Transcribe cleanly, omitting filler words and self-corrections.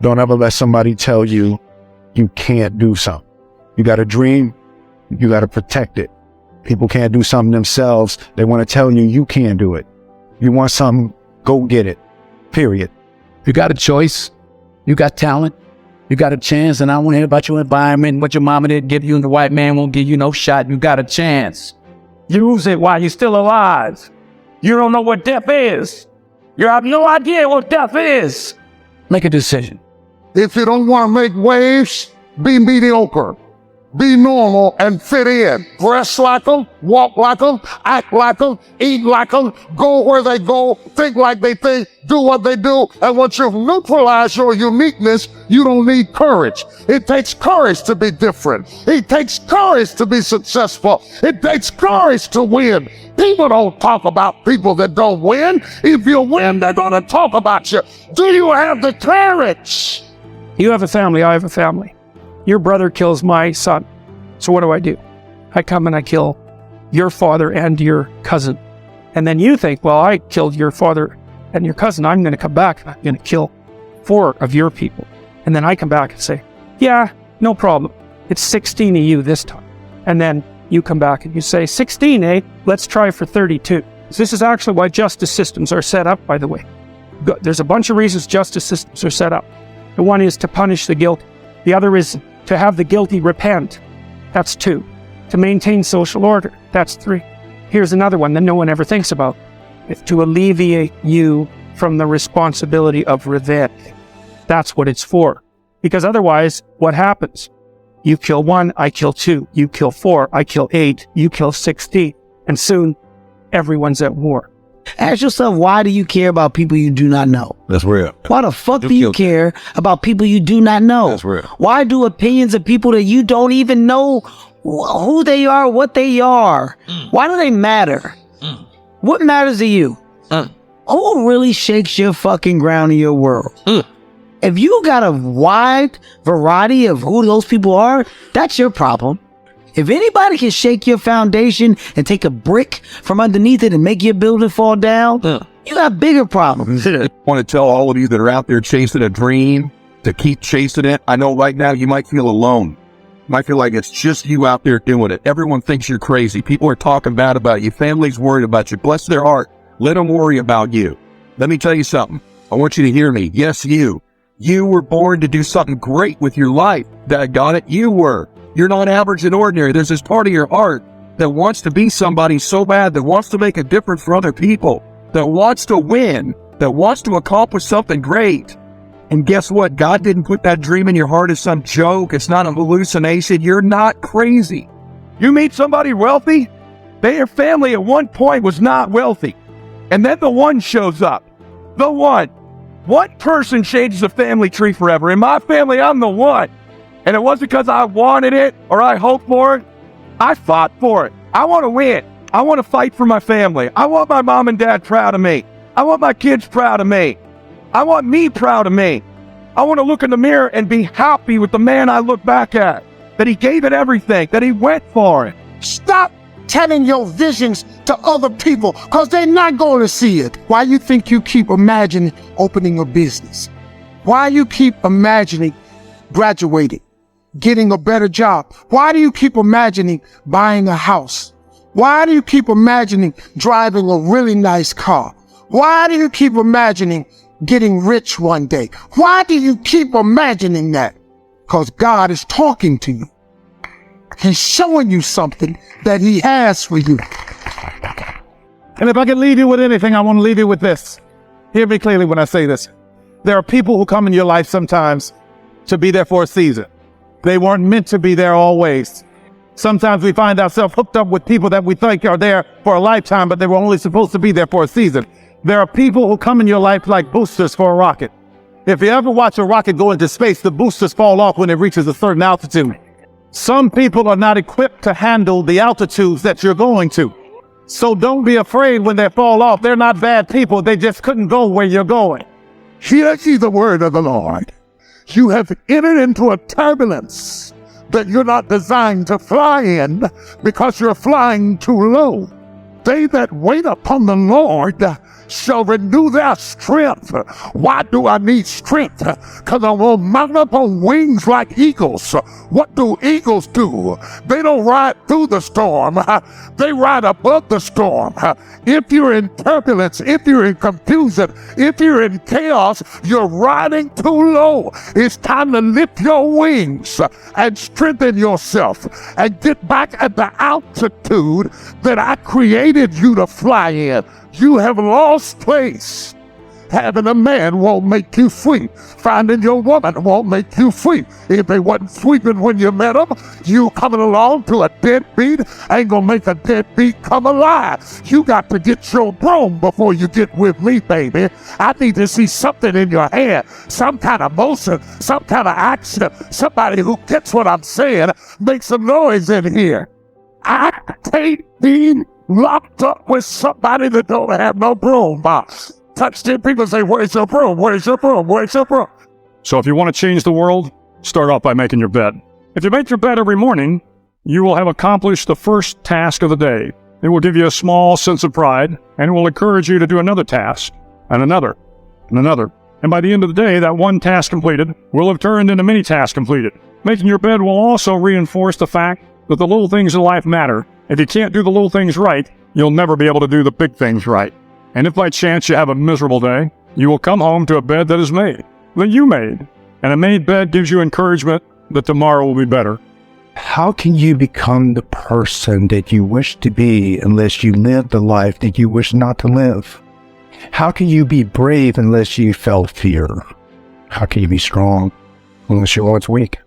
Don't ever let somebody tell you you can't do something. You got a dream, you got to protect it. People can't do something themselves. They want to tell you you can't do it. You want something, go get it. Period. You got a choice. You got talent. You got a chance. And I want to hear about your environment, what your mama didn't give you, and the white man won't give you no shot. You got a chance. Use it while you're still alive. You don't know what death is. You have no idea what death is. Make a decision. If you don't want to make waves, be mediocre. Be normal and fit in. Dress like them, walk like them, act like them, eat like them, go where they go, think like they think, do what they do. And once you've neutralized your uniqueness, you don't need courage. It takes courage to be different. It takes courage to be successful. It takes courage to win. People don't talk about people that don't win. If you win, they're going to talk about you. Do you have the courage? You have a family, I have a family. Your brother kills my son. So what do? I come and I kill your father and your cousin. And then you think, well, I killed your father and your cousin. I'm going to come back and I'm going to kill 4 of your people. And then I come back and say, yeah, no problem. It's 16 of you this time. And then you come back and you say, 16, eh? Let's try for 32. This is actually why justice systems are set up, by the way. There's a bunch of reasons justice systems are set up. The one is to punish the guilty. The other is to have the guilty repent. That's 2. To maintain social order. That's 3. Here's another one that no one ever thinks about. It's to alleviate you from the responsibility of revenge. That's what it's for. Because otherwise, what happens? You kill 1, I kill 2. You kill 4, I kill 8. You kill 16. And soon, everyone's at war. Ask yourself, why do you care about people you do not know? That's real. Why the fuck do you care about people you do not know? That's real. Why do opinions of people that you don't even know who they are, what they are? Why do they matter? What matters to you? Who really shakes your fucking ground in your world? If you got a wide variety of who those people are, that's your problem. If anybody can shake your foundation and take a brick from underneath it and make your building fall down, you got bigger problems. I want to tell all of you that are out there chasing a dream to keep chasing it. I know right now you might feel alone. You might feel like it's just you out there doing it. Everyone thinks you're crazy. People are talking bad about you. Family's worried about you. Bless their heart. Let them worry about you. Let me tell you something. I want you to hear me. Yes, you. You were born to do something great with your life. Daggone it, you were. You're not average and ordinary. There's this part of your heart that wants to be somebody so bad, that wants to make a difference for other people, that wants to win, that wants to accomplish something great. And guess what? God didn't put that dream in your heart as some joke. It's not a hallucination. You're not crazy. You meet somebody wealthy, their family at one point was not wealthy. And then the one shows up. The one. What person changes a family tree forever? In my family, I'm the one. And it wasn't because I wanted it or I hoped for it. I fought for it. I want to win. I want to fight for my family. I want my mom and dad proud of me. I want my kids proud of me. I want me proud of me. I want to look in the mirror and be happy with the man I look back at. That he gave it everything. That he went for it. Stop telling your visions to other people because they're not going to see it. Why you think you keep imagining opening a business? Why you keep imagining graduating, getting a better job? Why do you keep imagining buying a house? Why do you keep imagining driving a really nice car? Why do you keep imagining getting rich one day? Why do you keep imagining that? Because God is talking to you. He's showing you something that he has for you. And if I can leave you with anything, I want to leave you with this. Hear me clearly when I say this. There are people who come in your life sometimes to be there for a season. They weren't meant to be there always. Sometimes we find ourselves hooked up with people that we think are there for a lifetime, but they were only supposed to be there for a season. There are people who come in your life like boosters for a rocket. If you ever watch a rocket go into space, the boosters fall off when it reaches a certain altitude. Some people are not equipped to handle the altitudes that you're going to. So don't be afraid when they fall off. They're not bad people. They just couldn't go where you're going. Hear ye the word of the Lord. You have entered into a turbulence that you're not designed to fly in because you're flying too low. They that wait upon the Lord shall renew their strength. Why do I need strength? Because I'm going to mount up on wings like eagles. What do eagles do? They don't ride through the storm. They ride above the storm. If you're in turbulence, if you're in confusion, if you're in chaos, you're riding too low. It's time to lift your wings and strengthen yourself and get back at the altitude that I created you to fly in. You have lost place. Having a man won't make you free. Finding your woman won't make you free. If they wasn't sweeping when you met them, you coming along to a deadbeat ain't gonna make a deadbeat come alive. You got to get your broom before you get with me, baby. I need to see something in your hand, some kind of motion, some kind of action. Somebody who gets what I'm saying. Make some noise in here. I can't be locked up with somebody that don't have no broom box. Touch 10 people say, where's your broom? Where's your broom? Where's your broom? So if you want to change the world, start off by making your bed. If you make your bed every morning, you will have accomplished the first task of the day. It will give you a small sense of pride, and it will encourage you to do another task, and another, and another. And by the end of the day, that one task completed will have turned into many tasks completed. Making your bed will also reinforce the fact that the little things in life matter. If you can't do the little things right, you'll never be able to do the big things right. And if by chance you have a miserable day, you will come home to a bed that is made, that you made. And a made bed gives you encouragement that tomorrow will be better. How can you become the person that you wish to be unless you live the life that you wish not to live? How can you be brave unless you felt fear? How can you be strong unless you're once weak?